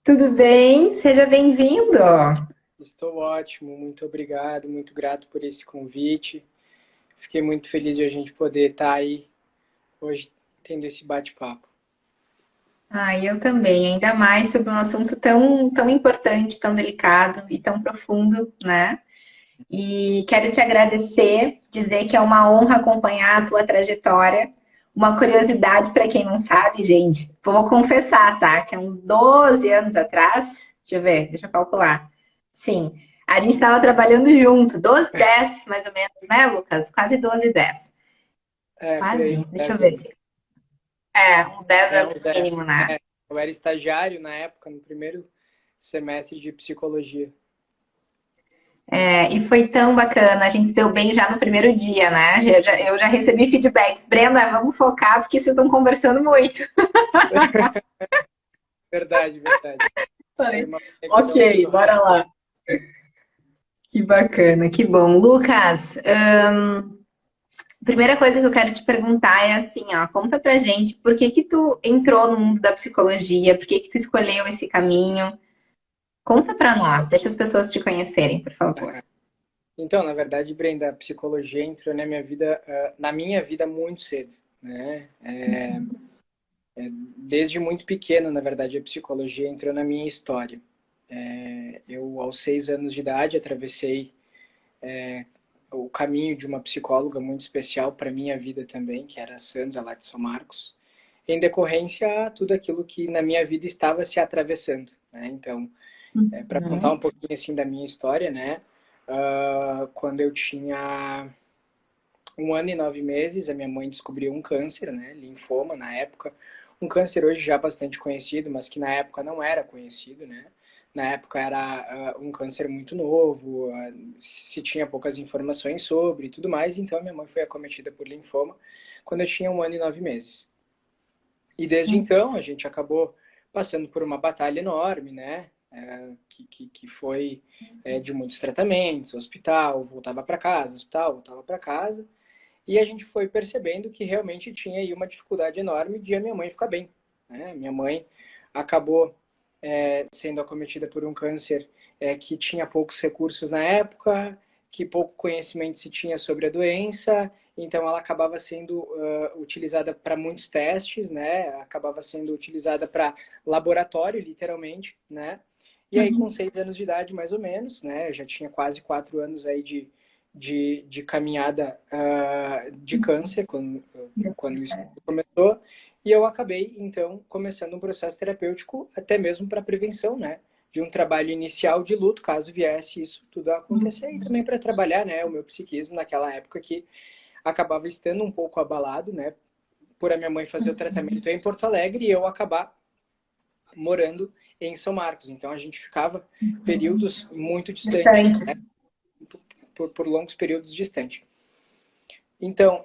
Tudo bem? Seja bem-vindo. Estou ótimo, muito obrigado, muito grato por esse convite. Fiquei muito feliz de a gente poder estar aí hoje tendo esse bate-papo. Eu também, ainda mais sobre um assunto tão importante, tão delicado e tão profundo, né? E quero te agradecer, dizer que é uma honra acompanhar a tua trajetória. Uma curiosidade para quem não sabe, gente, vou confessar, tá? Que há uns 12 anos atrás, deixa eu ver, deixa eu calcular. Sim, a gente estava trabalhando junto, 12, 10 mais ou menos, né, Lucas? Quase 12, 10. É, por aí, Quase, uns deixa eu 10 ver. anos. Uns 10 É, anos uns no mínimo, 10. né? É, eu era estagiário na época, no primeiro semestre de psicologia. E foi tão bacana, a gente deu bem já no primeiro dia, né? Eu já recebi feedbacks. Brenda, vamos focar porque vocês estão conversando muito. Verdade, verdade. Foi Falei, uma conexão ok, muito bora rápida. lá. Que bacana, que bom. Lucas, primeira coisa que eu quero te perguntar é assim, ó, conta pra gente por que que tu entrou no mundo da psicologia, por que que tu escolheu esse caminho? Conta pra nós, deixa as pessoas te conhecerem, por favor. Então, na verdade, Brenda, a psicologia entrou na minha vida muito cedo, né? Desde muito pequeno, na verdade, a psicologia entrou na minha história. Eu, aos 6 anos de idade, atravessei o caminho de uma psicóloga muito especial para minha vida também, que era a Sandra, lá de São Marcos, em decorrência a tudo aquilo que na minha vida estava se atravessando, né? Então, para contar um Uhum. pouquinho assim da minha história, né? Quando eu tinha 1 ano e 9 meses, a minha mãe descobriu um câncer, né? Linfoma na época. Um câncer hoje já bastante conhecido, mas que na época não era conhecido, né? Na época era um câncer muito novo, se tinha poucas informações sobre e tudo mais, então minha mãe foi acometida por linfoma quando eu tinha 1 ano e 9 meses. E desde então a gente acabou passando por uma batalha enorme, né? Que foi de muitos tratamentos, hospital, voltava para casa, hospital, voltava para casa. E a gente foi percebendo que realmente tinha aí uma dificuldade enorme de a minha mãe ficar bem, né? Minha mãe acabou sendo acometida por um câncer que tinha poucos recursos na época, que pouco conhecimento se tinha sobre a doença, então ela acabava sendo utilizada para muitos testes, né? Acabava sendo utilizada para laboratório, literalmente, né? E aí, com 6 anos de idade, mais ou menos, né? Eu já tinha quase 4 anos aí de caminhada de câncer, quando isso começou, e eu acabei, então, começando um processo terapêutico, até mesmo para prevenção, né? De um trabalho inicial de luto, caso viesse isso tudo a acontecer, e também para trabalhar, né, o meu psiquismo naquela época que acabava estando um pouco abalado, né, por a minha mãe fazer o tratamento em Porto Alegre e eu acabar morando em São Marcos. Então a gente ficava períodos muito distantes, né, Distantes. por longos períodos distantes. Então,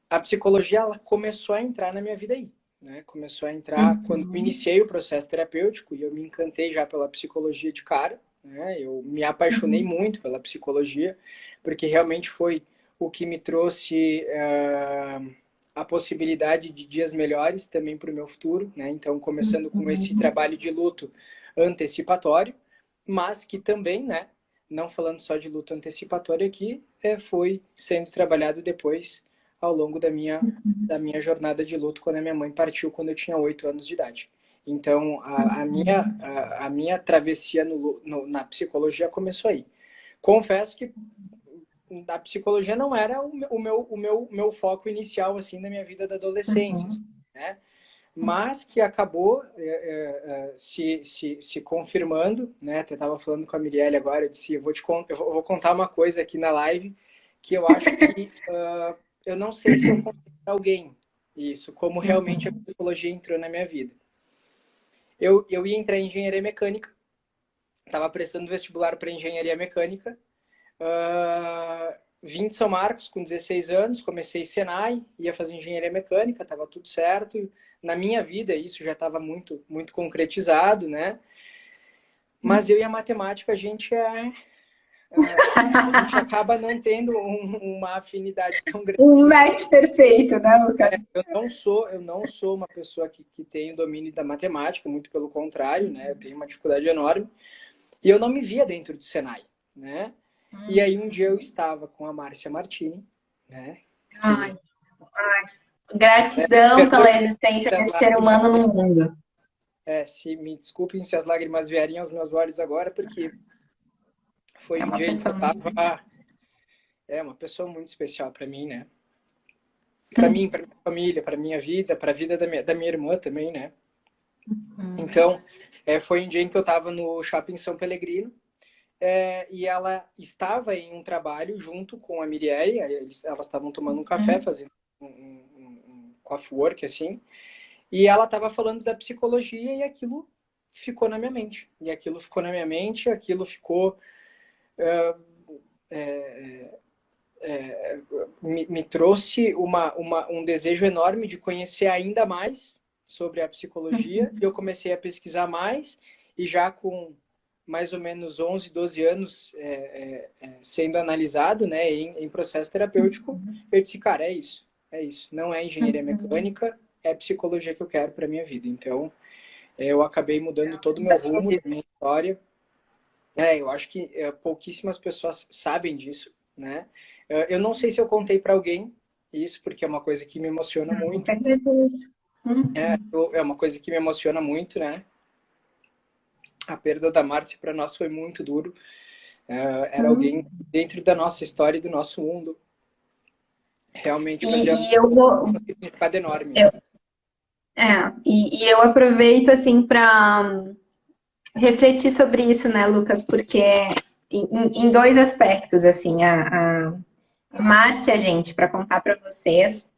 a psicologia ela começou a entrar na minha vida aí, né? Começou a entrar quando eu Uhum. iniciei o processo terapêutico e eu me encantei já pela psicologia de cara, né? Eu me apaixonei muito pela psicologia porque realmente foi o que me trouxe a possibilidade de dias melhores também para o meu futuro, né? Então, começando com esse trabalho de luto antecipatório, mas que também, né? Não falando só de luta antecipatória aqui, foi sendo trabalhado depois ao longo da minha jornada de luto quando a minha mãe partiu quando eu tinha 8 anos de idade. Então, a minha travessia na psicologia começou aí. Confesso que a psicologia não era o meu foco inicial assim na minha vida da adolescência, assim, né? Mas que acabou se confirmando, né? Até estava falando com a Mirielle agora, eu disse, eu vou contar uma coisa aqui na live que eu acho que eu não sei se eu contei para alguém isso, como realmente a psicologia entrou na minha vida. Eu ia entrar em engenharia mecânica, estava prestando vestibular para engenharia mecânica, vim de São Marcos com 16 anos, comecei Senai, ia fazer engenharia mecânica, estava tudo certo. Na minha vida isso já estava muito, muito concretizado, né? Mas eu e a matemática, a gente a gente acaba não tendo uma afinidade tão grande. Um match perfeito, né, Lucas? Eu não sou uma pessoa que tem o domínio da matemática, muito pelo contrário, né? Eu tenho uma dificuldade enorme. E eu não me via dentro do Senai, né? E aí um dia eu estava com a Márcia Martini, né? Ai, Que, gratidão pela perdoe-se existência se as desse ser lágrimas, humano no mundo. se me desculpem se as lágrimas vierem aos meus olhos agora, porque foi É um uma dia em que eu pessoa muito especial. estava, uma pessoa muito especial para mim, né? Para mim, para minha família, para minha vida, para a vida da minha irmã também, né? Então, foi um dia em que eu estava no Shopping São Pellegrino, e ela estava em um trabalho junto com a Mirielle, elas estavam tomando um café, fazendo um coffee work, assim, e ela estava falando da psicologia e aquilo ficou na minha mente. E aquilo ficou na minha mente, aquilo ficou... me trouxe um desejo enorme de conhecer ainda mais sobre a psicologia. E eu comecei a pesquisar mais, e já com mais ou menos 11, 12 anos sendo analisado, né, em processo terapêutico, eu disse, cara, é isso. Não é engenharia mecânica, é psicologia que eu quero para minha vida. Então, eu acabei mudando todo o meu Sabia rumo, disso. minha história. Eu acho que pouquíssimas pessoas sabem disso, né? Eu não sei se eu contei para alguém isso, porque é uma coisa que me emociona Com muito. certeza. É uma coisa que me emociona muito, né? A perda da Márcia para nós foi muito duro. Era alguém dentro da nossa história e do nosso mundo. Realmente fazia E eu vou. um significado enorme, né? Eu, e eu aproveito assim para refletir sobre isso, né, Lucas? Porque em dois aspectos, assim, a Márcia, gente, para contar para vocês,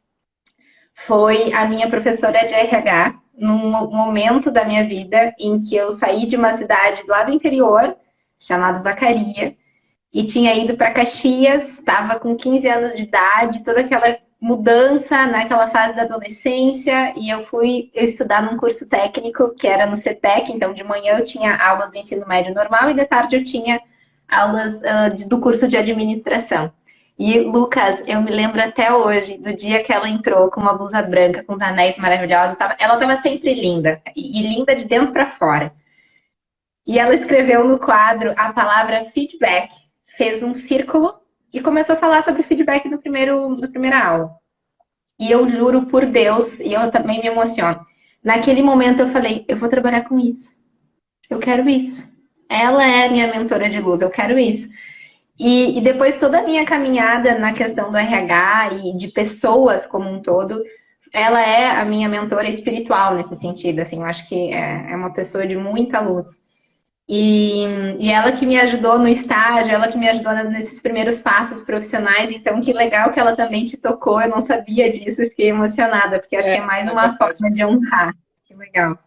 foi a minha professora de RH num momento da minha vida em que eu saí de uma cidade lá do interior, chamada Vacaria, e tinha ido para Caxias, estava com 15 anos de idade, toda aquela mudança naquela fase da adolescência, e eu fui estudar num curso técnico que era no CETEC, então de manhã eu tinha aulas do ensino médio normal e de tarde eu tinha aulas do curso de administração. E, Lucas, eu me lembro até hoje do dia que ela entrou com uma blusa branca, com os anéis maravilhosos. Ela estava sempre linda, e linda de dentro para fora. E ela escreveu no quadro a palavra feedback, fez um círculo e começou a falar sobre feedback do primeira aula. E eu juro por Deus, e eu também me emociono. Naquele momento eu falei, eu vou trabalhar com isso. Eu quero isso. Ela é minha mentora de luz, eu quero isso. E depois toda a minha caminhada na questão do RH e de pessoas como um todo, ela é a minha mentora espiritual nesse sentido. Assim, eu acho que é uma pessoa de muita luz. E, e ela que me ajudou no estágio, ela que me ajudou nesses primeiros passos profissionais. Então, que legal que ela também te tocou. Eu não sabia disso, fiquei emocionada, porque acho que é mais Na uma verdade, forma de honrar. Que legal.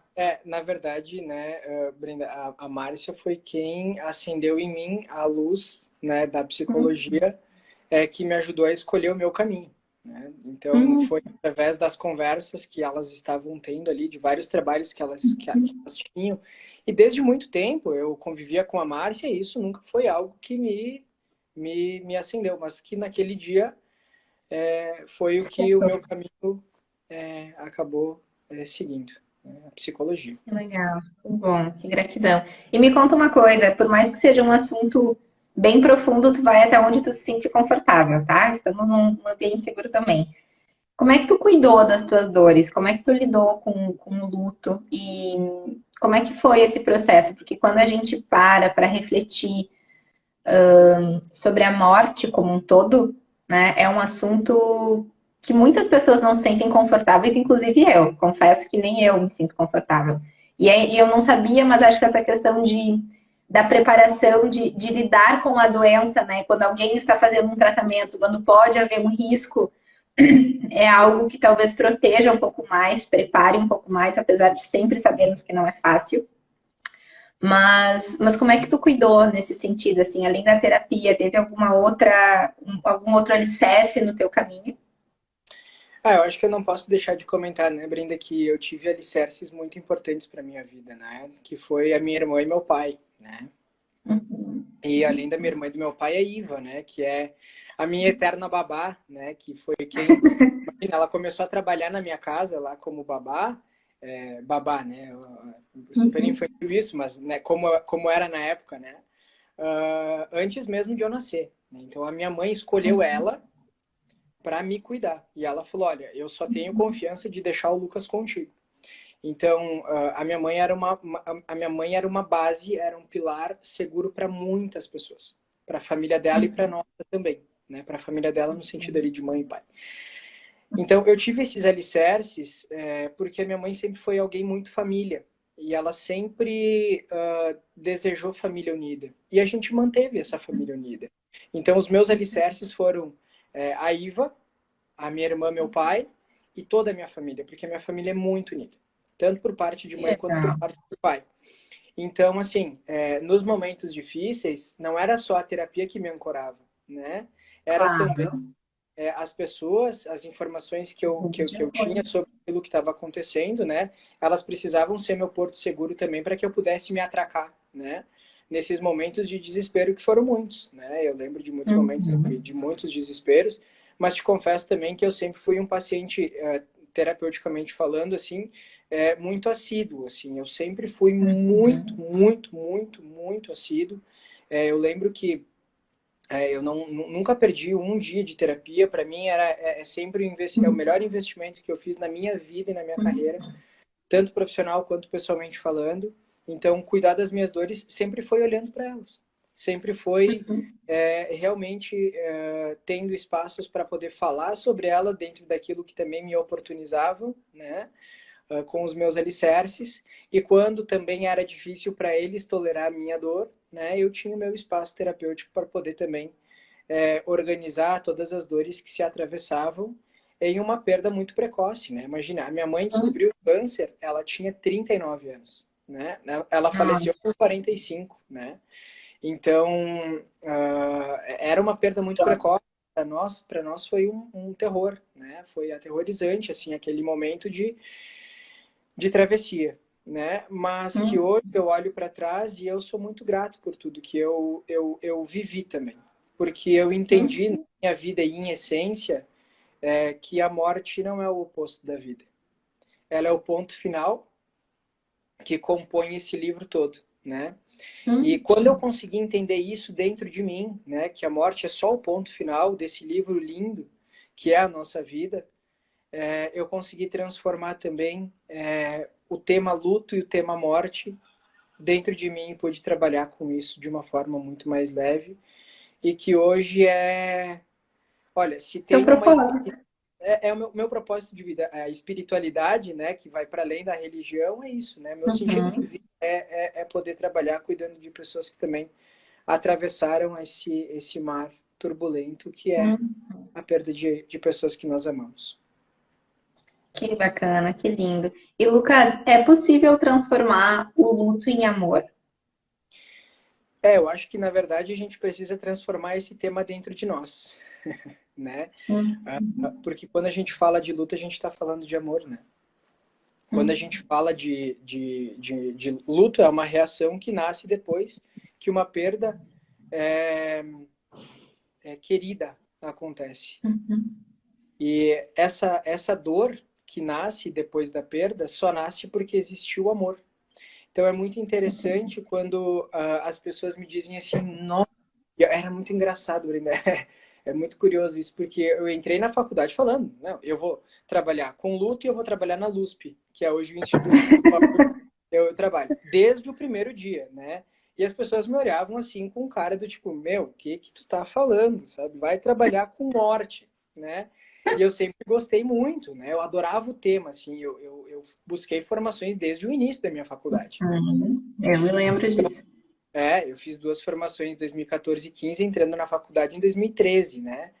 né, Brenda, a Márcia foi quem acendeu em mim a luz, né, da psicologia, que me ajudou a escolher o meu caminho, né? Então, Hum, foi através das conversas que elas estavam tendo ali, de vários trabalhos que elas tinham. E desde muito tempo eu convivia com a Márcia, e isso nunca foi algo que me acendeu, mas que naquele dia foi o que o meu caminho acabou seguindo, né? A psicologia. que legal, que bom, que gratidão. E me conta uma coisa, por mais que seja um assunto bem profundo, tu vai até onde tu se sente confortável, tá? Estamos num ambiente seguro também. Como é que tu cuidou das tuas dores? Como é que tu lidou com o luto? E como é que foi esse processo? Porque quando a gente para refletir sobre a morte como um todo, né, é um assunto que muitas pessoas não se sentem confortáveis, inclusive eu. Confesso que nem eu me sinto confortável. E eu não sabia, mas acho que essa questão da preparação de lidar com a doença, né? Quando alguém está fazendo um tratamento, quando pode haver um risco, é algo que talvez proteja um pouco mais, prepare um pouco mais, apesar de sempre sabermos que não é fácil. Mas como é que tu cuidou nesse sentido, assim, além da terapia, teve algum outro alicerce no teu caminho? Eu acho que eu não posso deixar de comentar, né, Brenda, que eu tive alicerces muito importantes para minha vida, né, que foi a minha irmã e meu pai, né. E além da minha irmã e do meu pai, a Iva, né? Que é a minha eterna babá, né? Que foi quem... Imagina, ela começou a trabalhar na minha casa lá como babá. Babá, né? Super Uhum. infantil isso, mas né, como era na época, né? Antes mesmo de eu nascer. Né? Então a minha mãe escolheu ela para me cuidar. E ela falou: olha, eu só tenho confiança de deixar o Lucas contigo. Então, a minha mãe era a minha mãe era uma base, era um pilar seguro para muitas pessoas, para a família dela e para Uhum. nós também, né? Para a família dela no sentido ali de mãe e pai. Então, eu tive esses alicerces porque a minha mãe sempre foi alguém muito família e ela sempre desejou família unida e a gente manteve essa família unida. Então, os meus alicerces foram a Iva, a minha irmã, meu pai e toda a minha família, porque a minha família é muito unida, tanto por parte de Que mãe quanto por legal. parte do pai. Então, assim, nos momentos difíceis, não era só a terapia que me ancorava, né? Era também Claro. as pessoas, as informações que eu, que Rede eu, de que eu tinha apoio. sobre aquilo que estava acontecendo, né? Elas precisavam ser meu porto seguro também para que eu pudesse me atracar, né? Nesses momentos de desespero que foram muitos, né? Eu lembro de muitos momentos Uhum. de muitos desesperos, mas te confesso também que eu sempre fui um paciente, terapeuticamente falando, assim, muito assíduo, assim. Eu sempre fui muito, Uhum. muito, muito, muito assíduo. Eu lembro que eu nunca perdi um dia de terapia. Para mim é sempre o melhor investimento que eu fiz na minha vida e na minha carreira, tanto profissional quanto pessoalmente falando. Então, cuidar das minhas dores sempre foi olhando para elas, sempre foi Uhum. realmente tendo espaços para poder falar sobre ela dentro daquilo que também me oportunizava, né? Com os meus alicerces, e quando também era difícil para eles tolerar a minha dor, né, eu tinha o meu espaço terapêutico para poder também organizar todas as dores que se atravessavam em uma perda muito precoce, né? Imagina, a minha mãe Uhum. descobriu o câncer, ela tinha 39 anos, né? Ela faleceu Nossa, com 45, né? Então, era uma perda muito precoce. Para nós foi um terror, né? Foi aterrorizante, assim, aquele momento de travessia, né? Mas que uhum. hoje eu olho para trás e eu sou muito grato por tudo que eu vivi também. Porque eu entendi na Uhum. minha vida e em essência que a morte não é o oposto da vida. Ela é o ponto final que compõe esse livro todo, né? E Uhum. quando eu consegui entender isso dentro de mim, né, que a morte é só o ponto final desse livro lindo que é a nossa vida, eu consegui transformar também o tema luto e o tema morte dentro de mim e pude trabalhar com isso de uma forma muito mais leve e que hoje olha, se Teu tem uma propósito. o meu propósito de vida, a espiritualidade, né, que vai para além da religião, é isso, né? Meu sentido de Uhum. vida é poder trabalhar cuidando de pessoas que também atravessaram esse mar turbulento que é Uhum. a perda de pessoas que nós amamos. Que bacana, que lindo. E Lucas, é possível transformar o luto em amor? Eu acho que na verdade a gente precisa transformar esse tema dentro de nós, né? Porque quando a gente fala de luta, a gente está falando de amor, né? Quando a gente Uhum. fala de luto, é uma reação que nasce depois que uma perda é, querida acontece. Uhum. E essa dor que nasce depois da perda só nasce porque existiu o amor. Então é muito interessante quando as pessoas me dizem assim, nossa, era muito engraçado, Brenda. É muito curioso isso, porque eu entrei na faculdade falando, não, eu vou trabalhar com luto e eu vou trabalhar na LUSP, que é hoje o instituto no qual eu trabalho, desde o primeiro dia, né? E as pessoas me olhavam assim com cara do tipo, meu, o que que tu tá falando, sabe? Vai trabalhar com morte, né? E eu sempre gostei muito, né? Eu adorava o tema, assim, eu busquei informações desde o início da minha faculdade. Eu me lembro disso. Eu fiz duas formações em 2014 e 15, entrando na faculdade em 2013, né?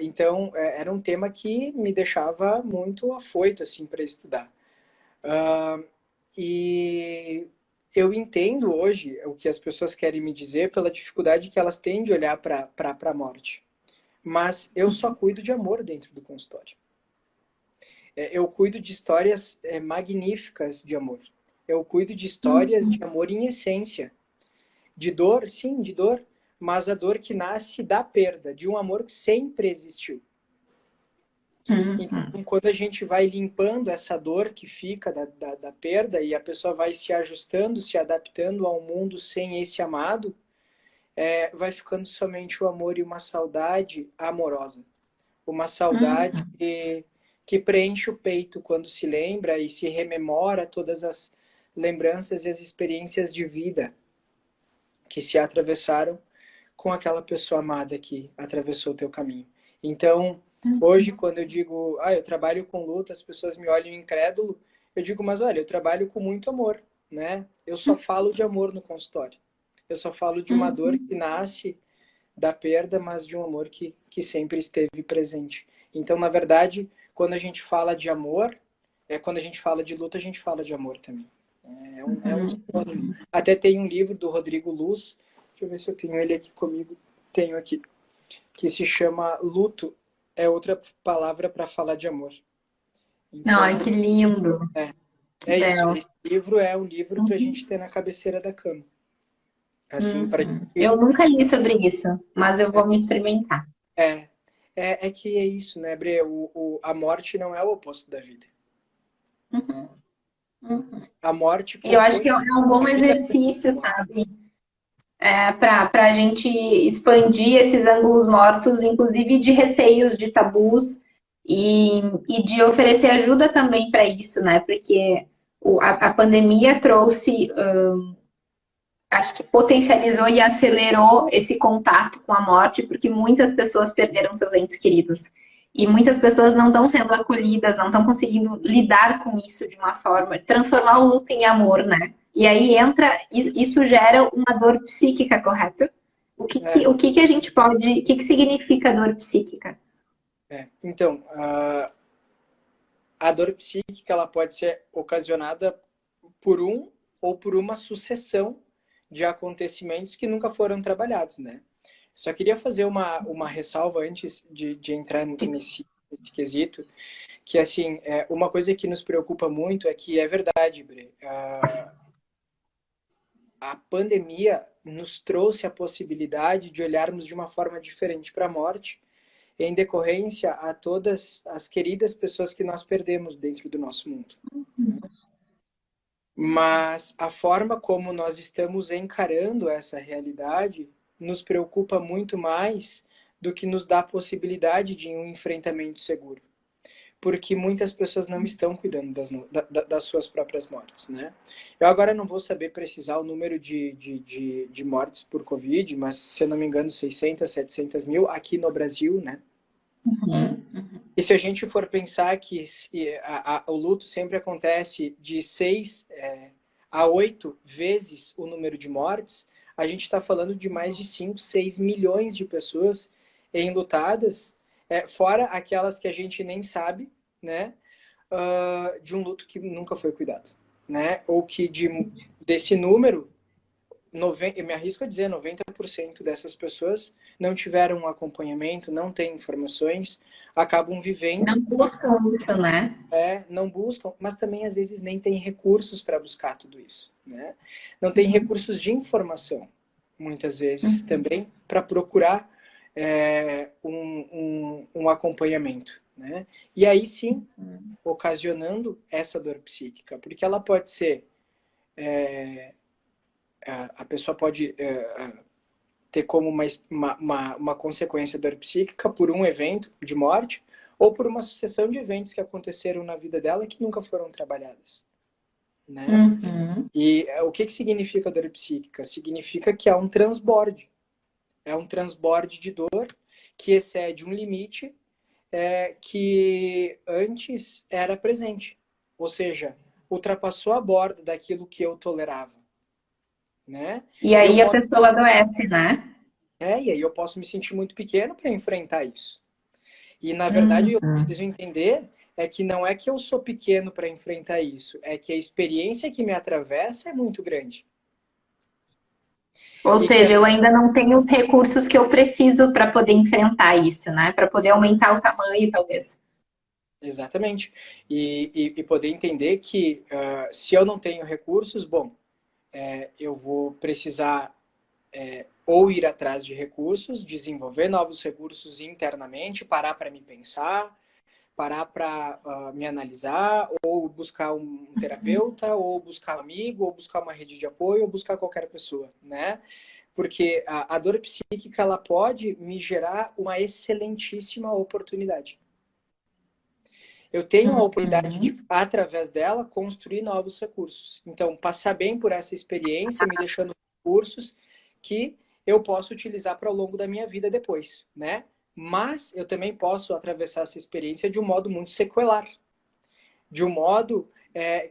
Então, era um tema que me deixava muito afoito, assim, para estudar. E eu entendo hoje o que as pessoas querem me dizer pela dificuldade que elas têm de olhar para a morte. Mas eu só cuido de amor dentro do consultório. Eu cuido de histórias magníficas de amor. Eu cuido de histórias de Uhum. amor em essência. De dor, sim, de dor, mas a dor que nasce da perda, de um amor que sempre existiu. Uhum. Então, quando a gente vai limpando essa dor que fica da perda e a pessoa vai se ajustando, se adaptando ao mundo sem esse amado, vai ficando somente o amor e uma saudade amorosa. Uma saudade Uhum. que preenche o peito quando se lembra e se rememora todas as lembranças e as experiências de vida que se atravessaram com aquela pessoa amada que atravessou o teu caminho. Então, hoje, quando eu digo, eu trabalho com luta, as pessoas me olham incrédulo, eu digo, mas olha, eu trabalho com muito amor, né? Eu só falo de amor no consultório. Eu só falo de uma dor Uhum. que nasce da perda, mas de um amor que sempre esteve presente. Então, na verdade, quando a gente fala de amor, quando a gente fala de luta, a gente fala de amor também. É um Uhum. sinônimo. Até tem um livro do Rodrigo Luz, deixa eu ver se eu tenho ele aqui comigo. Tenho aqui, que se chama Luto, é outra palavra para falar de amor. Ai, Então, que lindo, é isso. Bel. Esse livro é um livro para a gente Uhum. ter na cabeceira da cama. Assim, para Uhum. gente. Eu nunca li sobre isso, mas eu vou me experimentar. É, é que é isso, né, Bre? A morte não é o oposto da vida. Uhum. Uhum. A morte E eu acho compõe que é um bom a vida. exercício, sabe? Para a gente expandir esses ângulos mortos, inclusive de receios, de tabus, e de oferecer ajuda também para isso, né? Porque a pandemia trouxe, acho que potencializou e acelerou esse contato com a morte, porque muitas pessoas perderam seus entes queridos. E muitas pessoas não estão sendo acolhidas, não estão conseguindo lidar com isso de uma forma, transformar o luto em amor, né? E aí entra, isso gera uma dor psíquica, correto? É, O que a gente pode, o que significa dor psíquica? Então, a dor psíquica ela pode ser ocasionada por um ou por uma sucessão de acontecimentos que nunca foram trabalhados, né? Só queria fazer uma ressalva antes de entrar nesse quesito, que assim, uma coisa que nos preocupa muito é que é verdade, Bre, a pandemia nos trouxe a possibilidade de olharmos de uma forma diferente para a morte, em decorrência a todas as queridas pessoas que nós perdemos dentro do nosso mundo. Mas a forma como nós estamos encarando essa realidade nos preocupa muito mais do que nos dá a possibilidade de um enfrentamento seguro. Porque muitas pessoas não estão cuidando das suas próprias mortes, né? Eu agora não vou saber precisar o número de mortes por Covid, mas se eu não me engano, 600, 700 mil aqui no Brasil, né? Uhum. E se a gente for pensar que o luto sempre acontece de 6 a 8 vezes o número de mortes, a gente está falando de mais de 5, 6 milhões de pessoas enlutadas, fora aquelas que a gente nem sabe, né? De um luto que nunca foi cuidado, né? Ou que desse número, eu me arrisco a dizer, 90% dessas pessoas não tiveram um acompanhamento, não têm informações, acabam Não vivendo, buscam isso, né? não buscam, mas também às vezes nem têm recursos para buscar tudo isso, né? Não tem recursos de informação, muitas vezes também, para procurar um acompanhamento, né? E aí sim, ocasionando essa dor psíquica, porque ela pode ser, a pessoa pode ter como uma consequência da dor psíquica por um evento de morte ou por uma sucessão de eventos que aconteceram na vida dela que nunca foram trabalhadas, né? Uhum. E o que significa dor psíquica? Significa que há um transborde. É um transborde de dor que excede um limite que antes era presente. Ou seja, ultrapassou a borda daquilo que eu tolerava, né? E E eu aí a posso, pessoa adoece, né? e aí eu posso me sentir muito pequeno para enfrentar isso. E na verdade eu Uhum. preciso entender que não é que eu sou pequeno para enfrentar isso, é que a experiência que me atravessa é muito grande. Ou E que seja, eu ainda não tenho os recursos que eu preciso para poder enfrentar isso, né? Para poder aumentar o tamanho, talvez. exatamente. E poder entender que se eu não tenho recursos, bom, eu vou precisar ou ir atrás de recursos, desenvolver novos recursos internamente, parar para me pensar, parar para me analisar, ou buscar um terapeuta, ou buscar um amigo, ou buscar uma rede de apoio, ou buscar qualquer pessoa, né? Porque a dor psíquica, ela pode me gerar uma excelentíssima oportunidade. Eu tenho a oportunidade de, Uhum. através dela, construir novos recursos. Então, passar bem por essa experiência, me deixando recursos que eu posso utilizar para o longo da minha vida depois, né? Mas eu também posso atravessar essa experiência de um modo muito sequelar, de um modo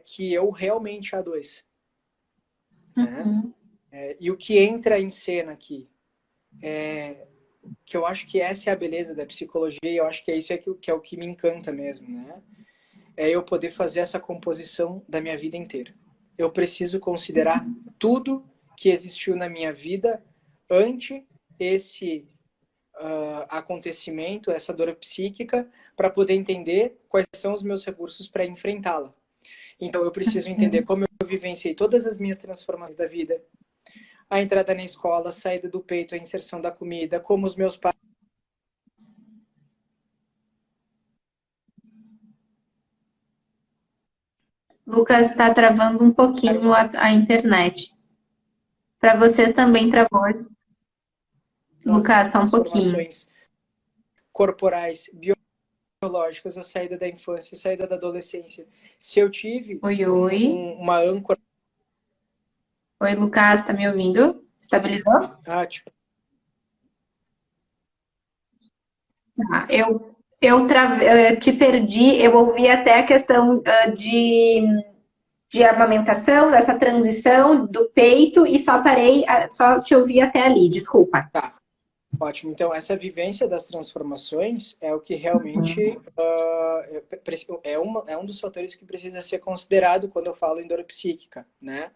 que eu realmente adoeça, né? Uhum. E o que entra em cena aqui, que eu acho que essa é a beleza da psicologia, e eu acho que é isso que é o que me encanta mesmo, né? É eu poder fazer essa composição da minha vida inteira. Eu preciso considerar tudo que existiu na minha vida ante esse acontecimento, essa dor psíquica, para poder entender quais são os meus recursos para enfrentá-la. Então, eu preciso entender como eu vivenciei todas as minhas transformações da vida, a entrada na escola, a saída do peito, a inserção da comida, como os meus pais. Lucas, está travando um pouquinho a internet. Para vocês também travou, As Lucas, só um pouquinho. transformações corporais, biológicas, a saída da infância, a saída da adolescência. Se eu tive Oi, oi. uma âncora, Oi, Lucas, tá me ouvindo? Estabilizou? tipo, Ah, eu te perdi, eu ouvi até a questão de amamentação, dessa transição do peito e só parei, só te ouvi até ali, desculpa. tá, ótimo. Então, essa vivência das transformações é o que realmente é um dos fatores que precisa ser considerado quando eu falo em dor psíquica, né?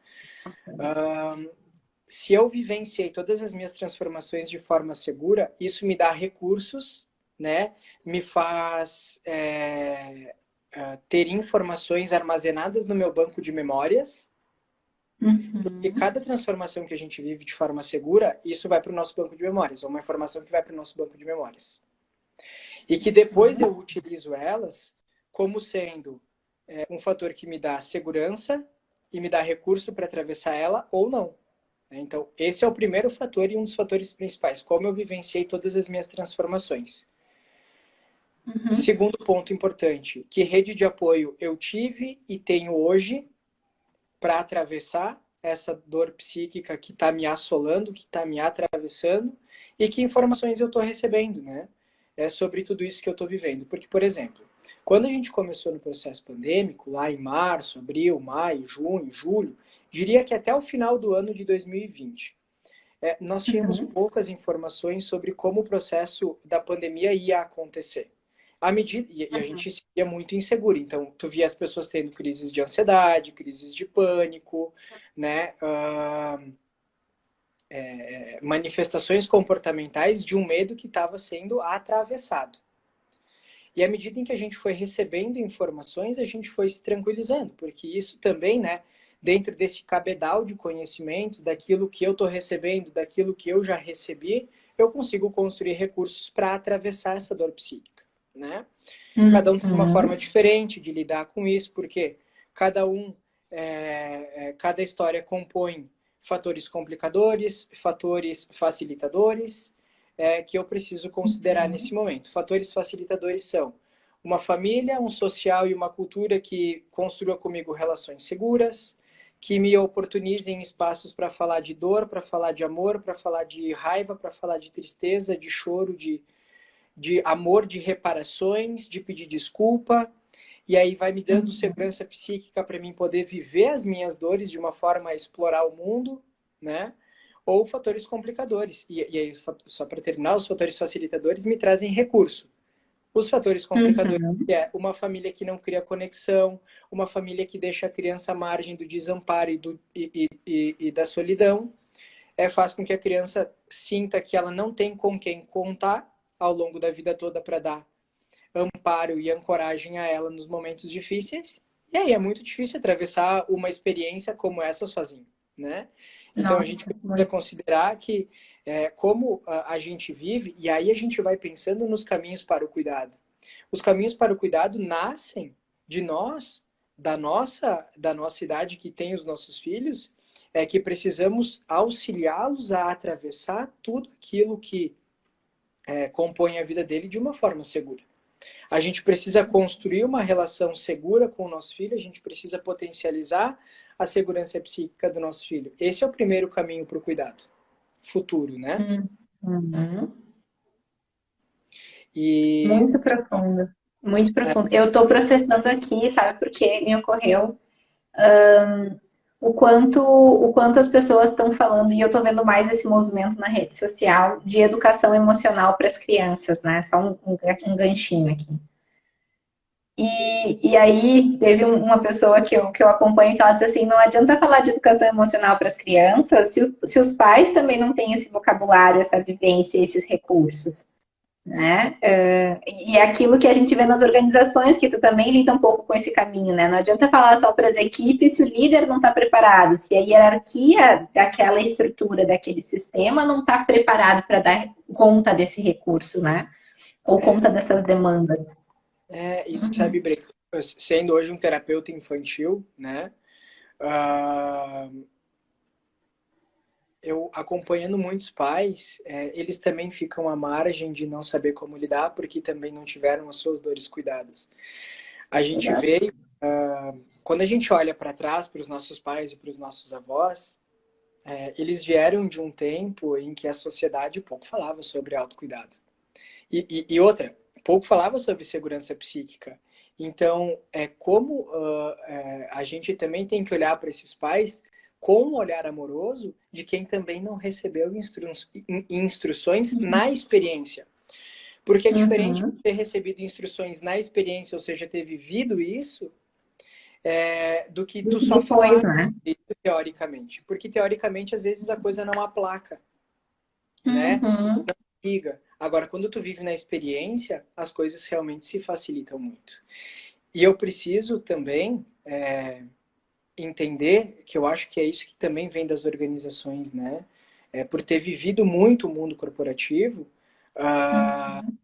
Se eu vivenciei todas as minhas transformações de forma segura, isso me dá recursos, né? Me faz ter informações armazenadas no meu banco de memórias, porque Uhum. cada transformação que a gente vive de forma segura, isso vai para o nosso banco de memórias, é uma informação que vai para o nosso banco de memórias. E que depois eu utilizo elas como sendo um fator que me dá segurança e me dá recurso para atravessar ela ou não. Então, esse é o primeiro fator e um dos fatores principais, como eu vivenciei todas as minhas transformações. Uhum. Segundo ponto importante, que rede de apoio eu tive e tenho hoje para atravessar essa dor psíquica que está me assolando, que está me atravessando, e que informações eu estou recebendo, né? É sobre tudo isso que eu estou vivendo. Porque, por exemplo, quando a gente começou no processo pandêmico, lá em março, abril, maio, junho, julho, diria que até o final do ano de 2020, nós tínhamos Uhum. poucas informações sobre como o processo da pandemia ia acontecer. À medida, e a gente se via muito inseguro. Então, tu via as pessoas tendo crises de ansiedade, crises de pânico, né? Manifestações comportamentais de um medo que estava sendo atravessado. E à medida em que a gente foi recebendo informações, a gente foi se tranquilizando, porque isso também, né, dentro desse cabedal de conhecimentos, daquilo que eu estou recebendo, daquilo que eu já recebi, eu consigo construir recursos para atravessar essa dor psíquica, né? Cada um tem uma forma Uhum. diferente de lidar com isso, porque cada cada história compõe fatores complicadores, fatores facilitadores, que eu preciso considerar nesse momento. Fatores facilitadores são uma família, um social e uma cultura que construa comigo relações seguras, que me oportunizem espaços para falar de dor, para falar de amor, para falar de raiva, para falar de tristeza, de choro, de amor, de reparações, de pedir desculpa. E aí vai me dando segurança psíquica para mim poder viver as minhas dores de uma forma a explorar o mundo, né? Ou fatores complicadores. E aí, só para terminar, os fatores facilitadores me trazem recurso. Os fatores complicadores Uhum. é uma família que não cria conexão, uma família que deixa a criança à margem do desamparo e da solidão, faz com que a criança sinta que ela não tem com quem contar ao longo da vida toda para dar amparo e ancoragem a ela nos momentos difíceis. E aí é muito difícil atravessar uma experiência como essa sozinho, né? Então a gente Nossa, precisa muito. considerar que como a gente vive, e aí a gente vai pensando nos caminhos para o cuidado. Os caminhos para o cuidado nascem de nós, da nossa idade que tem os nossos filhos, que precisamos auxiliá-los a atravessar tudo aquilo que compõe a vida dele de uma forma segura. A gente precisa construir uma relação segura com o nosso filho, a gente precisa potencializar a segurança psíquica do nosso filho. Esse é o primeiro caminho para o cuidado futuro, né? Uhum. E Muito profundo. Muito profundo. Eu estou processando aqui, sabe, porque me ocorreu o quanto as pessoas estão falando, e eu estou vendo mais esse movimento na rede social de educação emocional para as crianças, né? Só um ganchinho aqui. E aí teve uma pessoa que eu acompanho que ela disse assim, não adianta falar de educação emocional para as crianças se os pais também não têm esse vocabulário, essa vivência, esses recursos, né? E é aquilo que a gente vê nas organizações, que tu também lida um pouco com esse caminho, né? Não adianta falar só para as equipes se o líder não está preparado, se a hierarquia daquela estrutura, daquele sistema não está preparado para dar conta desse recurso, né? Ou conta dessas demandas. isso, sabe, Bre, sendo hoje um terapeuta infantil, né? ah, eu acompanhando muitos pais, eles também ficam à margem de não saber como lidar, porque também não tiveram as suas dores cuidadas. A gente vê, quando a gente olha para trás, para os nossos pais e para os nossos avós, eles vieram de um tempo em que a sociedade pouco falava sobre autocuidado. E outra, pouco falava sobre segurança psíquica. Então, como a gente também tem que olhar para esses pais com um olhar amoroso de quem também não recebeu instruções na experiência. Porque é diferente Uhum. ter recebido instruções na experiência, ou seja, ter vivido isso, do que tu só Depois, falar né? isso teoricamente. Porque teoricamente, às vezes, a coisa não aplaca, né? Uhum. Liga. Agora, quando tu vive na experiência, as coisas realmente se facilitam muito. E eu preciso também entender que eu acho que é isso que também vem das organizações, né? Por ter vivido muito o mundo corporativo, ah, Uhum.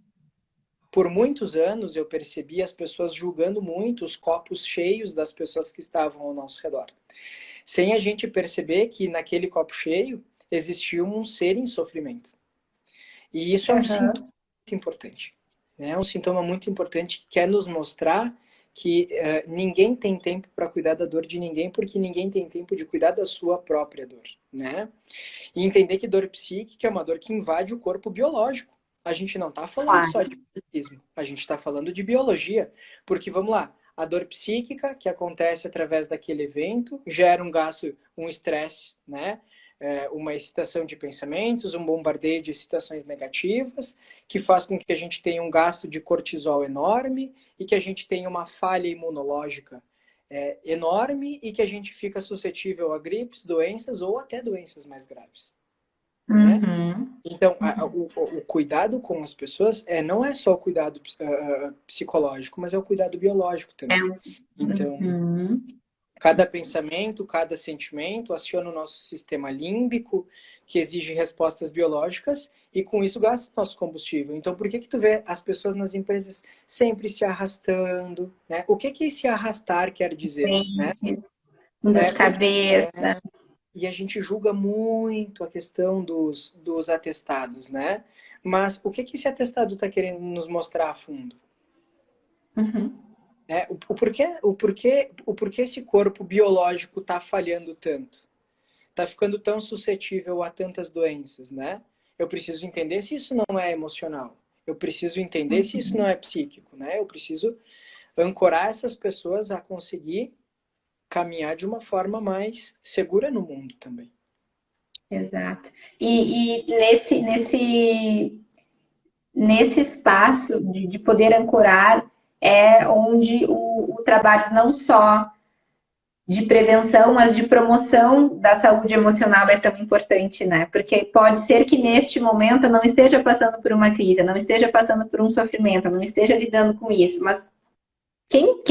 por muitos anos eu percebi as pessoas julgando muito os copos cheios das pessoas que estavam ao nosso redor. Sem a gente perceber que naquele copo cheio existia um ser em sofrimento. E isso é um sintoma Uhum. muito importante. Né? É um sintoma muito importante que quer nos mostrar que ninguém tem tempo para cuidar da dor de ninguém, porque ninguém tem tempo de cuidar da sua própria dor. Né? E entender que dor psíquica é uma dor que invade o corpo biológico. A gente não está falando só Claro. de psiquismo, a gente está falando de biologia. Porque, vamos lá, a dor psíquica, que acontece através daquele evento, gera um gasto, um estresse, né? Uma excitação de pensamentos, um bombardeio de excitações negativas, que faz com que a gente tenha um gasto de cortisol enorme e que a gente tenha uma falha imunológica enorme e que a gente fica suscetível a gripes, doenças ou até doenças mais graves, né? Uhum. Então, o cuidado com as pessoas não é só o cuidado psicológico, mas é o cuidado biológico É. também. Então, Uhum. cada pensamento, cada sentimento aciona o nosso sistema límbico, que exige respostas biológicas, e com isso gasta o nosso combustível. Então, por que que tu vê as pessoas nas empresas sempre se arrastando, né? O que que esse arrastar quer dizer, né? Dentes, dor É de porque cabeça. e a gente julga muito a questão dos atestados, né? Mas o que que esse atestado está querendo nos mostrar a fundo? Uhum. O porquê esse corpo biológico está falhando tanto? Está ficando tão suscetível a tantas doenças, né? Eu preciso entender se isso não é emocional. Eu preciso entender se isso não é psíquico, né? Eu preciso ancorar essas pessoas a conseguir caminhar de uma forma mais segura no mundo também. Exato. E nesse espaço de poder ancorar é onde o trabalho não só de prevenção, mas de promoção da saúde emocional é tão importante, né? Porque pode ser que neste momento eu não esteja passando por uma crise, eu não esteja passando por um sofrimento, eu não esteja lidando com isso, mas quem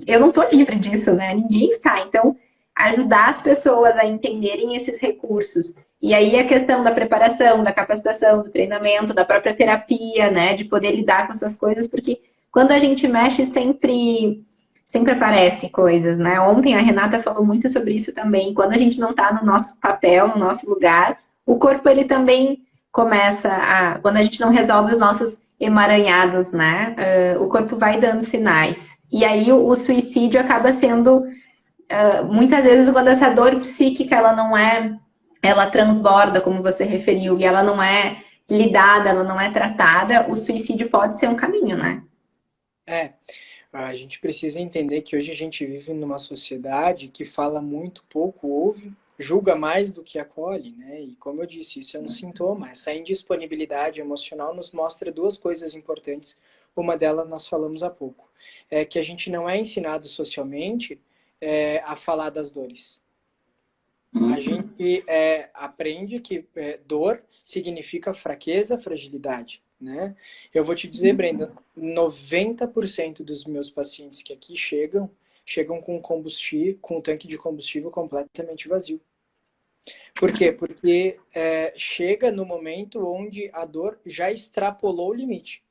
eu não estou livre disso, né? Ninguém está. Então, ajudar as pessoas a entenderem esses recursos. E aí a questão da preparação, da capacitação, do treinamento, da própria terapia, né, de poder lidar com essas coisas, porque quando a gente mexe sempre aparece coisas, né? Ontem a Renata falou muito sobre isso também. Quando a gente não está no nosso papel, no nosso lugar, o corpo ele também começa a, quando a gente não resolve os nossos emaranhados, né? O corpo vai dando sinais. E aí o suicídio acaba sendo muitas vezes quando essa dor psíquica ela não é, ela transborda, como você referiu, e ela não é lidada, ela não é tratada, o suicídio pode ser um caminho, né? É, a gente precisa entender que hoje a gente vive numa sociedade que fala muito, pouco ouve, julga mais do que acolhe, né? E como eu disse, isso é um sintoma. Essa indisponibilidade emocional nos mostra duas coisas importantes. Uma delas nós falamos há pouco, é que a gente não é ensinado socialmente a falar das dores. A gente aprende que dor significa fraqueza, fragilidade, né? Eu vou te dizer, Brenda, 90% dos meus pacientes que aqui chegam com combustível, com o tanque de combustível completamente vazio. Por quê? Porque chega no momento onde a dor já extrapolou o limite.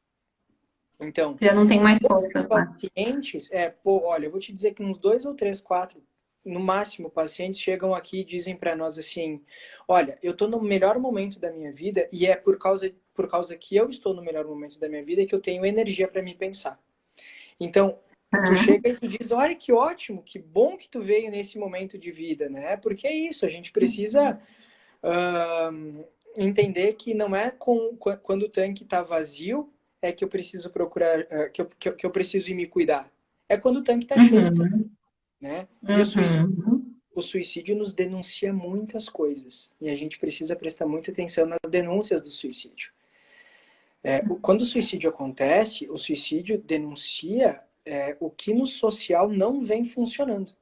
Então, Já não tem mais poucos forças lá. pacientes, pô, olha, eu vou te dizer que uns 2 ou 3, 4, no máximo, pacientes chegam aqui e dizem para nós assim: olha, eu estou no melhor momento da minha vida e é por causa que eu estou no melhor momento da minha vida que eu tenho energia para me pensar. Então, tu chega e tu diz: olha que ótimo, que bom que tu veio nesse momento de vida, né? Porque é isso, a gente precisa entender que não é quando o tanque está vazio é que eu preciso procurar, que eu preciso ir me cuidar. É quando o tanque está cheio, Uhum, né? E uhum. o suicídio nos denuncia muitas coisas. E a gente precisa prestar muita atenção nas denúncias do suicídio. Quando o suicídio acontece, o suicídio denuncia o que no social não vem funcionando.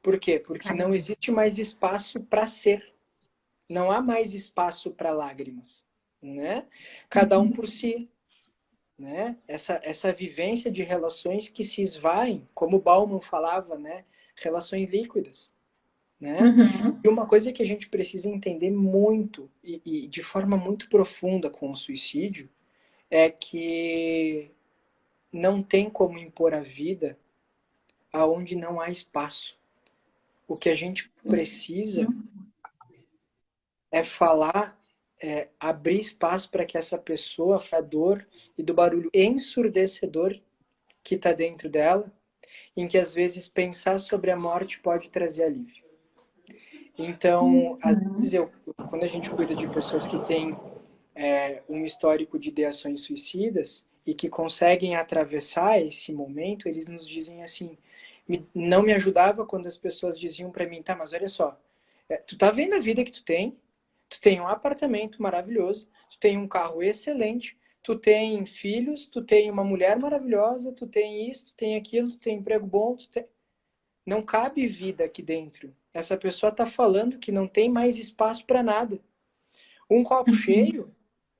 Por quê? Porque não existe mais espaço para ser. Não há mais espaço para lágrimas, né? Cada um por si, né? Essa vivência de relações que se esvaem, como Bauman falava, né? Relações líquidas, né? Uhum. E uma coisa que a gente precisa entender muito e de forma muito profunda com o suicídio é que não tem como impor a vida aonde não há espaço. O que a gente precisa é falar, abrir espaço para que essa pessoa, a dor e do barulho ensurdecedor que está dentro dela, em que às vezes pensar sobre a morte pode trazer alívio. Então, às vezes, quando a gente cuida de pessoas que têm um histórico de ideações suicidas e que conseguem atravessar esse momento, eles nos dizem assim: não me ajudava quando as pessoas diziam para mim, tá, mas olha só, tu tá vendo a vida que tu tem um apartamento maravilhoso, tu tem um carro excelente, tu tem filhos, tu tem uma mulher maravilhosa, tu tem isso, tu tem aquilo, tu tem emprego bom, não cabe vida aqui dentro. Essa pessoa está falando que não tem mais espaço para nada. Um copo cheio,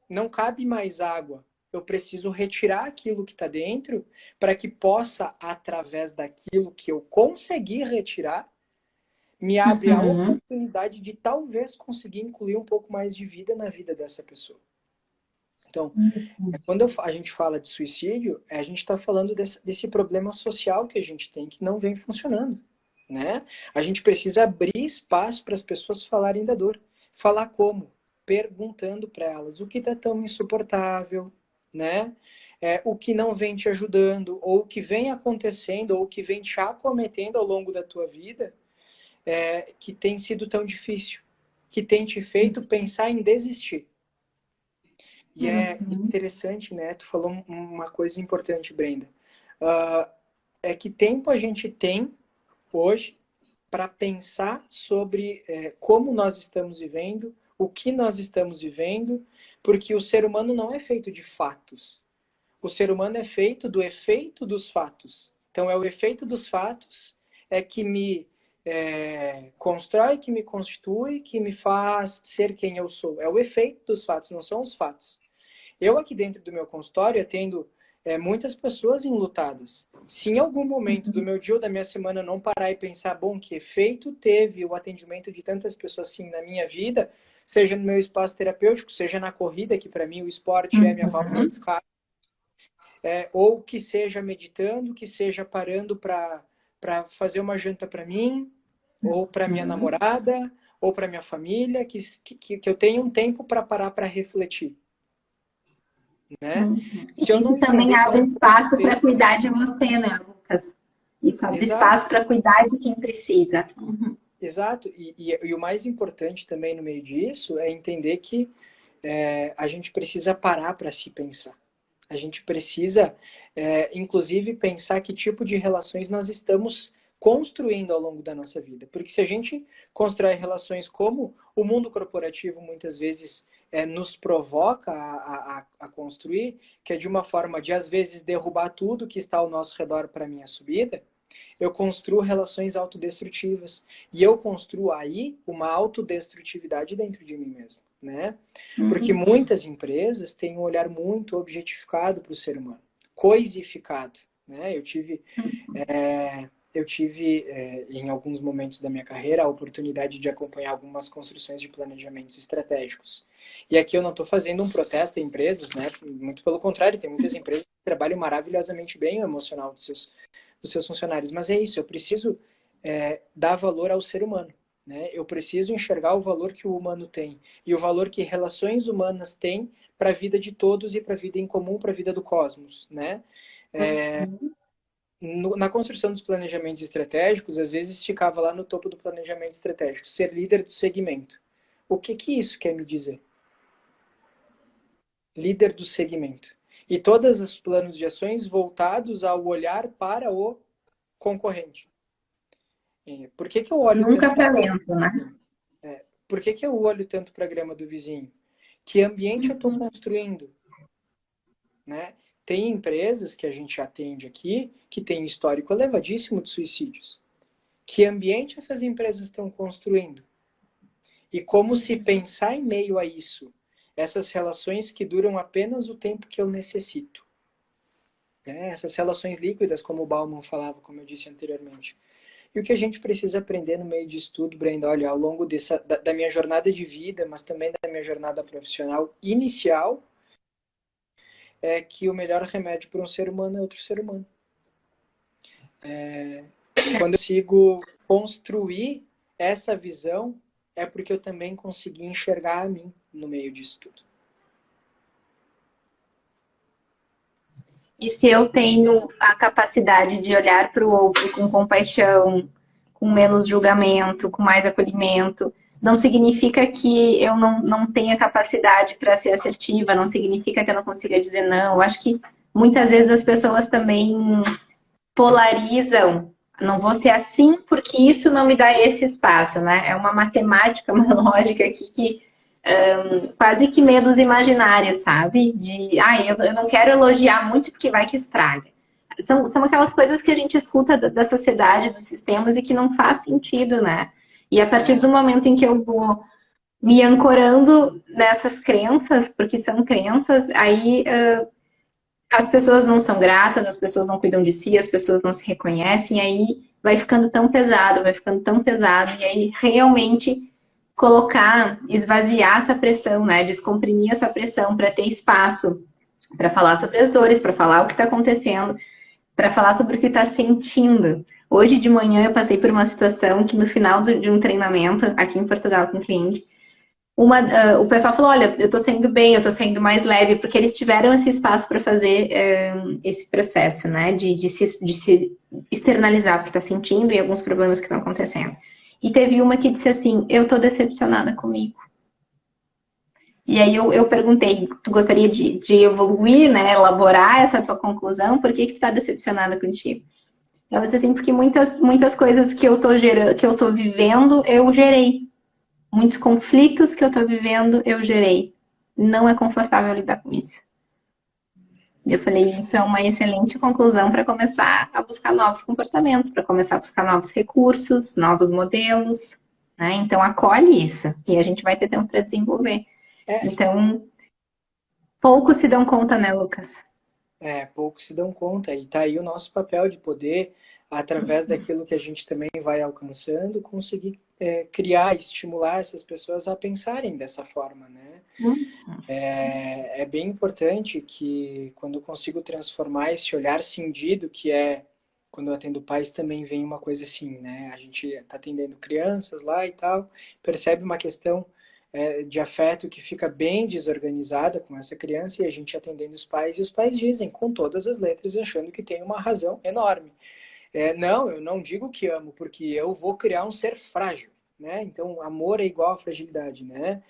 não cabe mais água. Eu preciso retirar aquilo que está dentro para que possa, através daquilo que eu conseguir retirar, me abre a Uhum. oportunidade de talvez conseguir incluir um pouco mais de vida na vida dessa pessoa. Então, quando a gente fala de suicídio, a gente está falando desse problema social que a gente tem que não vem funcionando, né? A gente precisa abrir espaço para as pessoas falarem da dor. Falar como? Perguntando para elas o que está tão insuportável, né? O que não vem te ajudando, ou o que vem acontecendo, ou o que vem te acometendo ao longo da tua vida, que tem sido tão difícil, que tem te feito pensar em desistir. E é Uhum. interessante, né? Tu falou uma coisa importante, Brenda. Uh, é que tempo a gente tem hoje para pensar sobre como nós estamos vivendo, o que nós estamos vivendo, porque o ser humano não é feito de fatos. O ser humano é feito do efeito dos fatos. Então, é o efeito dos fatos que me constrói, que me constitui, que me faz ser quem eu sou. É o efeito dos fatos, não são os fatos. Eu aqui dentro do meu consultório atendo muitas pessoas enlutadas. Se em algum momento do meu dia ou da minha semana eu não parar e pensar, bom, que efeito teve o atendimento de tantas pessoas assim na minha vida, seja no meu espaço terapêutico, seja na corrida, que para mim o esporte é a minha válvula de escape, ou que seja meditando, que seja parando para fazer uma janta para mim, ou para minha namorada, ou para minha família, que eu tenha um tempo para parar para refletir, né? Se eu Isso não também entender que abre alguma espaço para empresa... cuidar de você, né, Lucas? Isso abre Exato, espaço para cuidar de quem precisa. exato. E o mais importante também no meio disso é entender que a gente precisa parar para se pensar. A gente precisa, inclusive, pensar que tipo de relações nós estamos construindo ao longo da nossa vida. Porque se a gente constrói relações como o mundo corporativo muitas vezes nos provoca a construir, que é de uma forma de, às vezes, derrubar tudo que está ao nosso redor para a minha subida, eu construo relações autodestrutivas. E eu construo aí uma autodestrutividade dentro de mim mesmo, né? Porque muitas empresas têm um olhar muito objetificado para o ser humano, coisificado, né? Eu tive em alguns momentos da minha carreira, a oportunidade de acompanhar algumas construções de planejamentos estratégicos. E aqui eu não estou fazendo um protesto a empresas, né? Muito pelo contrário, tem muitas empresas que trabalham maravilhosamente bem o emocional dos seus funcionários. Mas é isso, eu preciso dar valor ao ser humano. Né? Eu preciso enxergar o valor que o humano tem e o valor que relações humanas têm para a vida de todos e para a vida em comum, para a vida do cosmos. Né? Na construção dos planejamentos estratégicos, às vezes ficava lá no topo do planejamento estratégico, ser líder do segmento. O que isso quer me dizer? Líder do segmento. E todos os planos de ações voltados ao olhar para o concorrente. Por que eu olho Nunca tanto para para dentro, né? Por que eu olho tanto para a grama do vizinho? Que ambiente eu estou construindo? Né? Tem empresas que a gente atende aqui que tem histórico elevadíssimo de suicídios. Que ambiente essas empresas estão construindo? E como se pensar em meio a isso? Essas relações que duram apenas o tempo que eu necessito. Né? Essas relações líquidas, como o Bauman falava, como eu disse anteriormente. E o que a gente precisa aprender no meio disso tudo, Brenda, olha, ao longo da minha jornada de vida, mas também da minha jornada profissional inicial, é que o melhor remédio para um ser humano é outro ser humano. Quando eu consigo construir essa visão, é porque eu também consegui enxergar a mim no meio disso tudo. E se eu tenho a capacidade de olhar para o outro com compaixão, com menos julgamento, com mais acolhimento, não significa que eu não tenha capacidade para ser assertiva, não significa que eu não consiga dizer não. Eu acho que muitas vezes as pessoas também polarizam. Não vou ser assim porque isso não me dá esse espaço, né? É uma matemática, uma lógica aqui que quase que medos imaginários, sabe? Eu não quero elogiar muito porque vai que estraga. São aquelas coisas que a gente escuta da sociedade, dos sistemas e que não faz sentido, né? E a partir do momento em que eu vou me ancorando nessas crenças, porque são crenças, aí as pessoas não são gratas, as pessoas não cuidam de si, as pessoas não se reconhecem, aí vai ficando tão pesado, vai ficando tão pesado, e aí realmente colocar, esvaziar essa pressão, né? Descomprimir essa pressão para ter espaço para falar sobre as dores, para falar o que está acontecendo, para falar sobre o que está sentindo. Hoje de manhã eu passei por uma situação que no final de um treinamento aqui em Portugal com um cliente, o pessoal falou, olha, eu estou saindo bem, eu estou saindo mais leve, porque eles tiveram esse espaço para fazer esse processo, né? De se externalizar o que está sentindo e alguns problemas que estão acontecendo. E teve uma que disse assim, eu tô decepcionada comigo. E aí eu perguntei, tu gostaria de evoluir, né, elaborar essa tua conclusão, por que tu tá decepcionada contigo? Ela disse assim, porque muitas coisas que eu tô vivendo, eu gerei. Muitos conflitos que eu tô vivendo, eu gerei. Não é confortável lidar com isso. Eu falei, isso é uma excelente conclusão para começar a buscar novos comportamentos, para começar a buscar novos recursos, novos modelos, né? Então acolhe isso e a gente vai ter tempo para desenvolver. É, Então, poucos se dão conta, né, Lucas? poucos se dão conta. E tá aí o nosso papel de poder, através daquilo que a gente também vai alcançando, conseguir criar, estimular essas pessoas a pensarem dessa forma, né? Uhum. É bem importante que quando eu consigo transformar esse olhar cindido, que é quando eu atendo pais também vem uma coisa assim, né? A gente está atendendo crianças lá e tal, percebe uma questão de afeto que fica bem desorganizada com essa criança e a gente atendendo os pais e os pais dizem com todas as letras achando que tem uma razão enorme. Não, eu não digo que amo porque eu vou criar um ser frágil, né? Então amor é igual a fragilidade, né?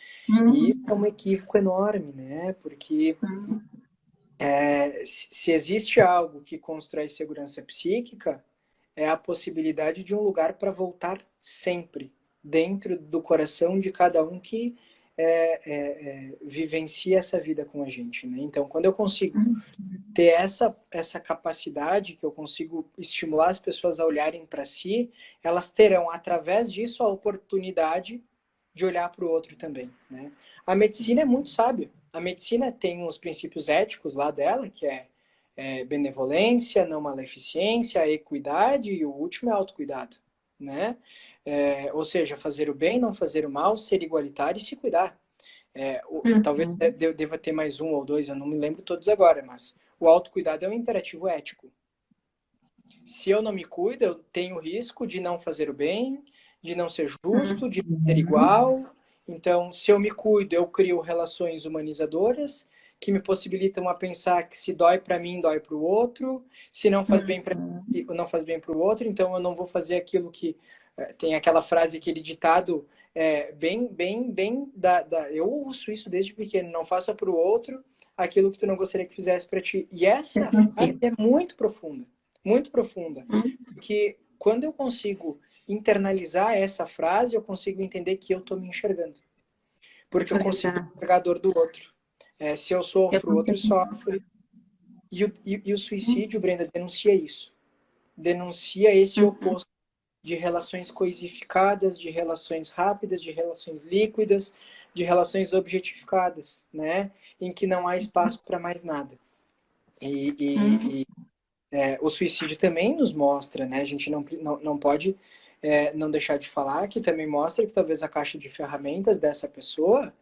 E isso é um equívoco enorme, né? Porque se existe algo que constrói segurança psíquica, é a possibilidade de um lugar para voltar sempre, dentro do coração de cada um que vivencia essa vida com a gente, né? Então, quando eu consigo ter essa capacidade, que eu consigo estimular as pessoas a olharem para si, elas terão, através disso, a oportunidade de olhar para o outro também, né? A medicina é muito sábia. A medicina tem os princípios éticos lá dela, que benevolência, não maleficência, equidade e o último é autocuidado, né? Ou seja, fazer o bem, não fazer o mal, ser igualitário e se cuidar. Talvez deva ter mais um ou dois, eu não me lembro todos agora, mas o autocuidado é um imperativo ético. Se eu não me cuido, eu tenho risco de não fazer o bem, de não ser justo, de não ser igual. Então, se eu me cuido, eu crio relações humanizadoras que me possibilitam a pensar que se dói para mim, dói para o outro. Se não faz bem para mim, não faz bem para o outro. Então, eu não vou fazer aquilo que tem aquela frase, aquele ditado bem eu ouço isso desde pequeno. Não faça para o outro aquilo que tu não gostaria que fizesse para ti. E essa frase é muito profunda, porque quando eu consigo internalizar essa frase, eu consigo entender que eu estou me enxergando, porque eu consigo enxergar a dor do outro. Se eu sofro, o outro sofre. E o suicídio, Brenda, denuncia isso. Denuncia esse oposto de relações coisificadas, de relações rápidas, de relações líquidas, de relações objetificadas, né? Em que não há espaço para mais nada. E o suicídio também nos mostra, né? A gente não pode não deixar de falar que também mostra que talvez a caixa de ferramentas dessa pessoa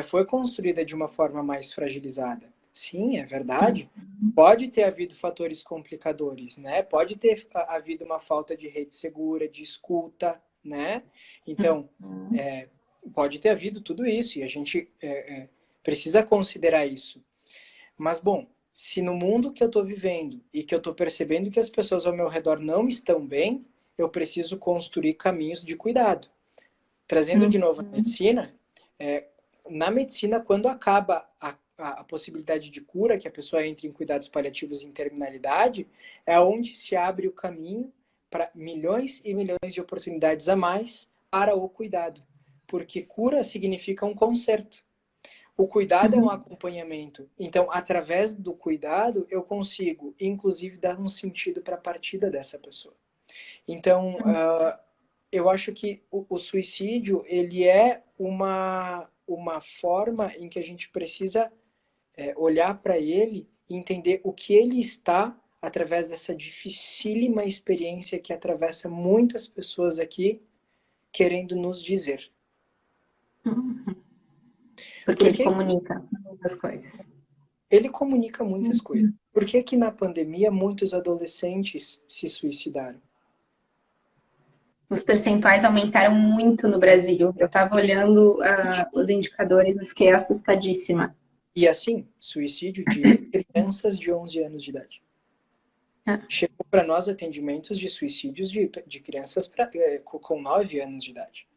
foi construída de uma forma mais fragilizada. Sim, é verdade. Pode ter havido fatores complicadores, né? Pode ter havido uma falta de rede segura, de escuta, né? Então, pode ter havido tudo isso e a gente precisa considerar isso. Mas, bom, se no mundo que eu estou vivendo e que eu estou percebendo que as pessoas ao meu redor não estão bem, eu preciso construir caminhos de cuidado. Trazendo de novo a medicina, na medicina, quando acaba a possibilidade de cura, que a pessoa entre em cuidados paliativos em terminalidade, é onde se abre o caminho para milhões e milhões de oportunidades a mais para o cuidado. Porque cura significa um conserto. O cuidado é um acompanhamento. Então, através do cuidado, eu consigo, inclusive, dar um sentido para a partida dessa pessoa. Então, eu acho que o suicídio, ele é uma forma em que a gente precisa olhar para ele e entender o que ele está através dessa dificílima experiência que atravessa muitas pessoas aqui querendo nos dizer. Porque ele comunica muitas coisas. Ele comunica muitas coisas. Por que que na pandemia muitos adolescentes se suicidaram? Os percentuais aumentaram muito no Brasil. Eu estava olhando os indicadores e fiquei assustadíssima. E assim, suicídio de crianças de 11 anos de idade. Chegou para nós atendimentos de suicídios de crianças com 9 anos de idade.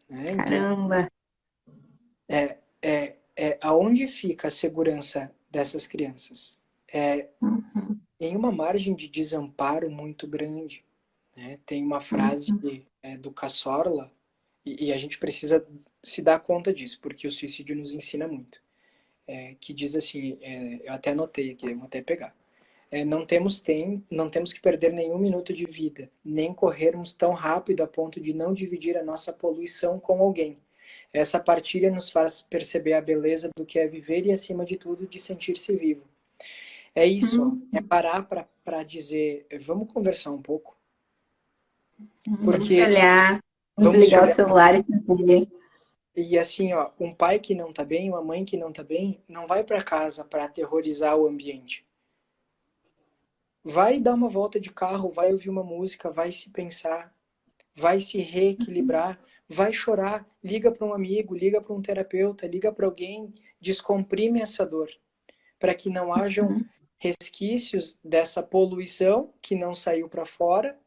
Né? Caramba! Então, aonde fica a segurança dessas crianças? Em uma margem de desamparo muito grande. Né? Tem uma frase do Cassorla, e a gente precisa se dar conta disso, porque o suicídio nos ensina muito. Que diz assim, eu até anotei aqui, eu vou até pegar. Não temos que perder nenhum minuto de vida, nem corrermos tão rápido a ponto de não dividir a nossa poluição com alguém. Essa partilha nos faz perceber a beleza do que é viver e, acima de tudo, de sentir-se vivo. É isso, ó. É Hum, parar para dizer, vamos conversar um pouco, vamos se porque olhar, vamos vamos se desligar o olhar. celular e se ver. E assim, ó, um pai que não tá bem, uma mãe que não tá bem, não vai para casa para aterrorizar o ambiente. Vai dar uma volta de carro, vai ouvir uma música, vai se pensar, vai se reequilibrar, vai chorar, liga para um amigo, liga para um terapeuta, liga para alguém, descomprime essa dor, para que não hajam resquícios dessa poluição que não saiu para fora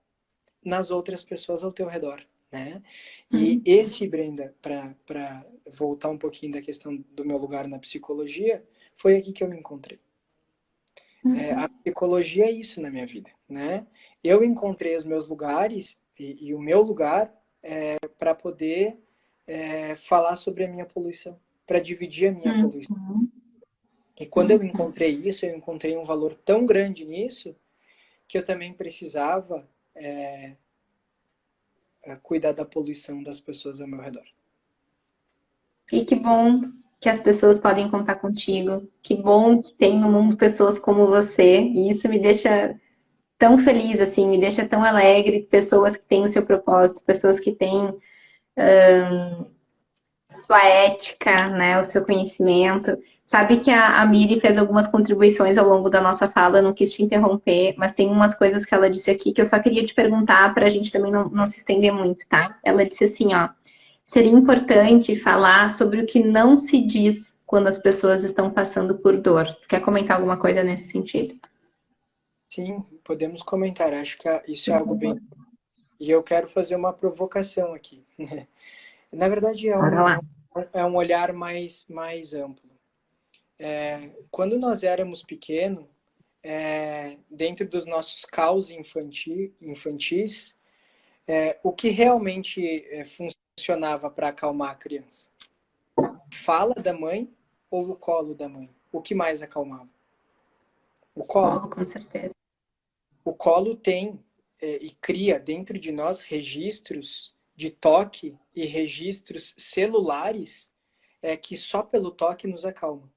nas outras pessoas ao teu redor, né? E Hum, esse, Brenda, para voltar um pouquinho da questão do meu lugar na psicologia, foi aqui que eu me encontrei. A psicologia é isso na minha vida, né? Eu encontrei os meus lugares e o meu lugar para poder falar sobre a minha poluição, para dividir a minha poluição. hum, E quando eu hum. encontrei isso, eu encontrei um valor tão grande nisso que eu também precisava cuidar da poluição das pessoas ao meu redor. E que bom que as pessoas podem contar contigo. Que bom que tem no mundo pessoas como você. E isso me deixa tão feliz, assim, me deixa tão alegre. Pessoas que têm o seu propósito, pessoas que têm sua ética, né, o seu conhecimento. Sabe que a Miri fez algumas contribuições ao longo da nossa fala, eu não quis te interromper, mas tem umas coisas que ela disse aqui que eu só queria te perguntar para a gente também não se estender muito, tá? Ela disse assim, ó, seria importante falar sobre o que não se diz quando as pessoas estão passando por dor. Quer comentar alguma coisa nesse sentido? Sim, podemos comentar. Acho que isso é algo bem. E eu quero fazer uma provocação aqui. Na verdade, Bora lá. é um olhar mais amplo. Quando nós éramos pequenos, dentro dos nossos caos infantis, o que realmente funcionava para acalmar a criança? Fala da mãe ou o colo da mãe? O que mais acalmava? O colo. Colo, com certeza. O colo tem e cria dentro de nós registros de toque e registros celulares que só pelo toque nos acalmam.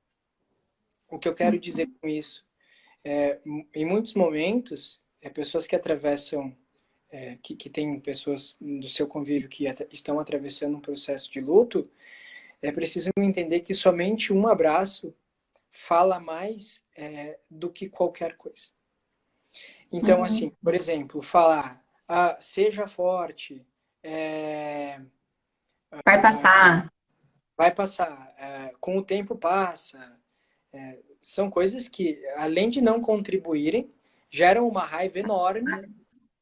O que eu quero dizer com isso? Em muitos momentos, pessoas que atravessam, que têm pessoas do seu convívio que estão atravessando um processo de luto, precisam entender que somente um abraço fala mais do que qualquer coisa. Então, assim, Uhum. por exemplo, falar, seja forte, é, Vai passar. vai passar, com o tempo passa, são coisas que, além de não contribuírem, geram uma raiva enorme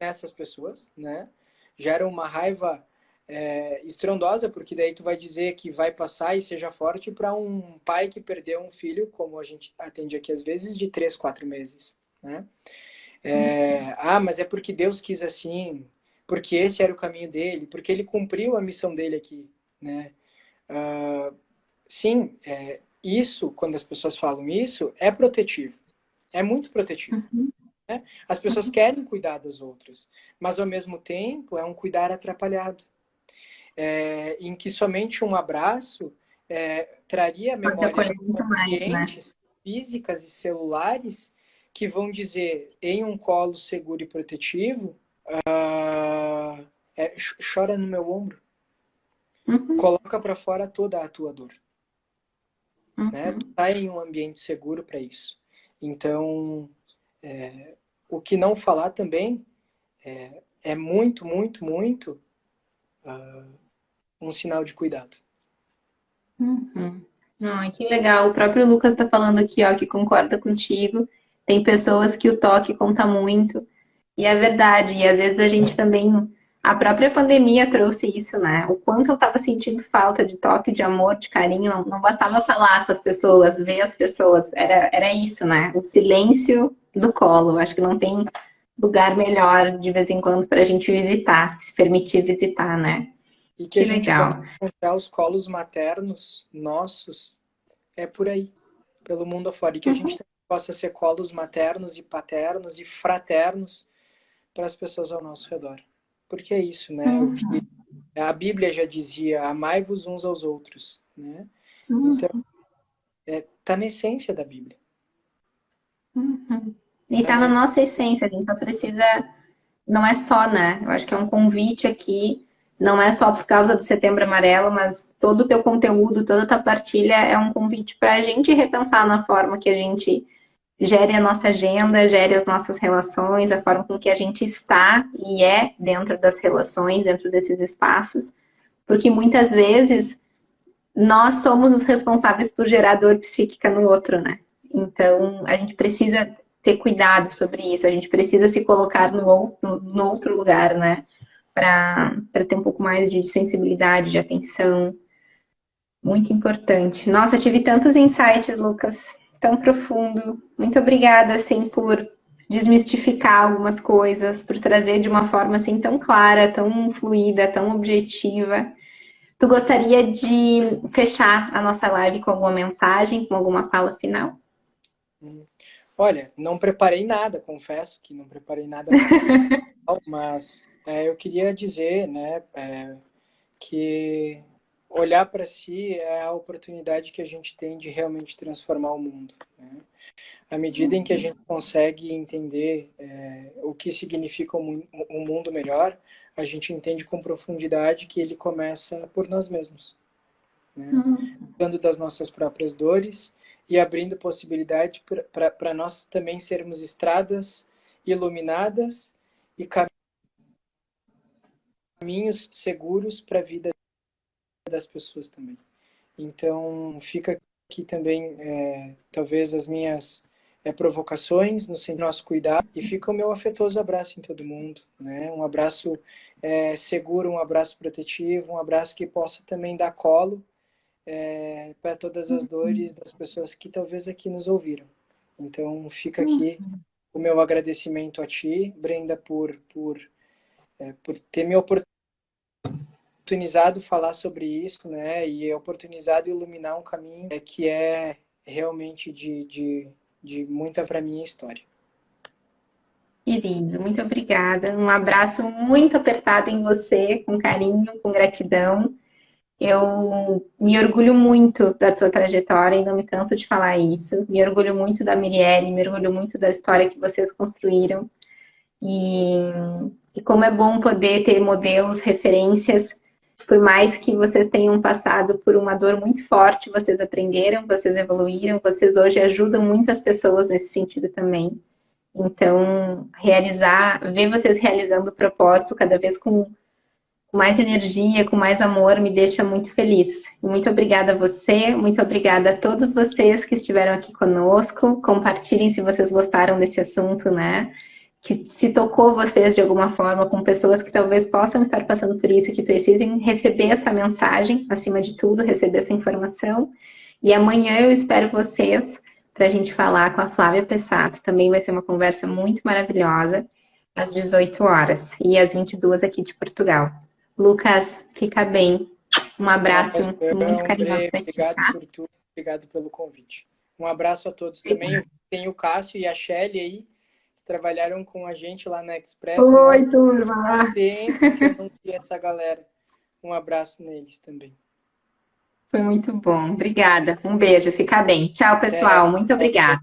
nessas pessoas, né? Geram uma raiva estrondosa, porque daí tu vai dizer que vai passar e seja forte para um pai que perdeu um filho, como a gente atende aqui às vezes, de 3, 4 meses, né? Mas é porque Deus quis assim, porque esse era o caminho dele, porque ele cumpriu a missão dele aqui, né? Sim, isso, quando as pessoas falam isso, é protetivo, é muito protetivo, né? As pessoas querem cuidar das outras, mas ao mesmo tempo é um cuidar atrapalhado, em que somente um abraço traria Pode memórias acolher muito mais, né? conscientes, físicas e celulares que vão dizer em um colo seguro e protetivo, chora no meu ombro, Uhum, coloca para fora toda a tua dor, né? Tu uhum. tá em um ambiente seguro para isso. Então, o que não falar também é muito, muito, muito um sinal de cuidado. Uhum. Ai, que legal. O próprio Lucas está falando aqui, ó, que concorda contigo. Tem pessoas que o toque conta muito. E é verdade. E às vezes a gente também. A própria pandemia trouxe isso, né? O quanto eu estava sentindo falta de toque, de amor, de carinho. Não bastava falar com as pessoas, ver as pessoas. Era isso, né? O silêncio do colo. Acho que não tem lugar melhor de vez em quando para a gente visitar, se permitir visitar, né? E que a Que gente possa legal. encontrar os colos maternos nossos por aí, pelo mundo afora. E que a gente também possa ser colos maternos e paternos e fraternos para as pessoas ao nosso redor. Porque é isso, né? O que Uhum. a Bíblia já dizia, amai-vos uns aos outros, né? Então, Uhum. tá na essência da Bíblia. Uhum. E tá na Aham. nossa essência, a gente só precisa. Não é só, né? Eu acho que é um convite aqui, não é só por causa do Setembro Amarelo, mas todo o teu conteúdo, toda a tua partilha é um convite para a gente repensar na forma que a gente gere a nossa agenda, gere as nossas relações, a forma com que a gente está e é dentro das relações, dentro desses espaços, porque muitas vezes nós somos os responsáveis por gerar dor psíquica no outro, né? Então, a gente precisa ter cuidado sobre isso, a gente precisa se colocar no outro lugar, né? Para ter um pouco mais de sensibilidade, de atenção. Muito importante. Nossa, tive tantos insights, Lucas, tão profundo. Muito obrigada, assim, por desmistificar algumas coisas, por trazer de uma forma assim tão clara, tão fluida, tão objetiva. Tu gostaria de fechar a nossa live com alguma mensagem, com alguma fala final? Hum. Olha, não preparei nada, confesso que não preparei nada para mas eu queria dizer, né, que olhar para si é a oportunidade que a gente tem de realmente transformar o mundo, né? À medida em que a gente consegue entender o que significa um mundo melhor, a gente entende com profundidade que ele começa por nós mesmos, né? Cuidando das nossas próprias dores e abrindo possibilidade para nós também sermos estradas iluminadas e caminhos seguros para a vida das pessoas também. Então, fica aqui também, talvez, as minhas provocações no sentido do nosso cuidado e fica o meu afetuoso abraço em todo mundo, né? Um abraço seguro, um abraço protetivo, um abraço que possa também dar colo para todas as dores das pessoas que talvez aqui nos ouviram. Então, fica aqui o meu agradecimento a ti, Brenda, por ter me oportunizado falar sobre isso, né? E oportunizado iluminar um caminho que é realmente de muita para minha história. Querido, muito obrigada. Um abraço muito apertado em você, com carinho, com gratidão. Eu me orgulho muito da tua trajetória e não me canso de falar isso. Me orgulho muito da Mirielle, me orgulho muito da história que vocês construíram. E, e como é bom poder ter modelos, referências, por mais que vocês tenham passado por uma dor muito forte, vocês aprenderam, vocês evoluíram, vocês hoje ajudam muitas pessoas nesse sentido também. Então, ver vocês realizando o propósito cada vez com mais energia, com mais amor, me deixa muito feliz. E muito obrigada a você, muito obrigada a todos vocês que estiveram aqui conosco. Compartilhem se vocês gostaram desse assunto, né? Que se tocou vocês de alguma forma com pessoas que talvez possam estar passando por isso, que precisem receber essa mensagem, acima de tudo, receber essa informação. E amanhã eu espero vocês para a gente falar com a Flávia Pessato. Também vai ser uma conversa muito maravilhosa, às 18 horas e às 22 aqui de Portugal. Lucas, fica bem. Um Um abraço muito abração, carinhoso Bre, para ti, obrigado tá? por tudo, obrigado pelo convite. Um abraço a todos também. Tem o Cássio e a Shelly aí, que trabalharam com a gente lá na Expresso. Oi, Nossa, turma! tempo que eu não via essa galera. Um abraço neles também. Foi muito bom. Obrigada. Um beijo. Fica bem. Tchau, Até, pessoal. Muito obrigada.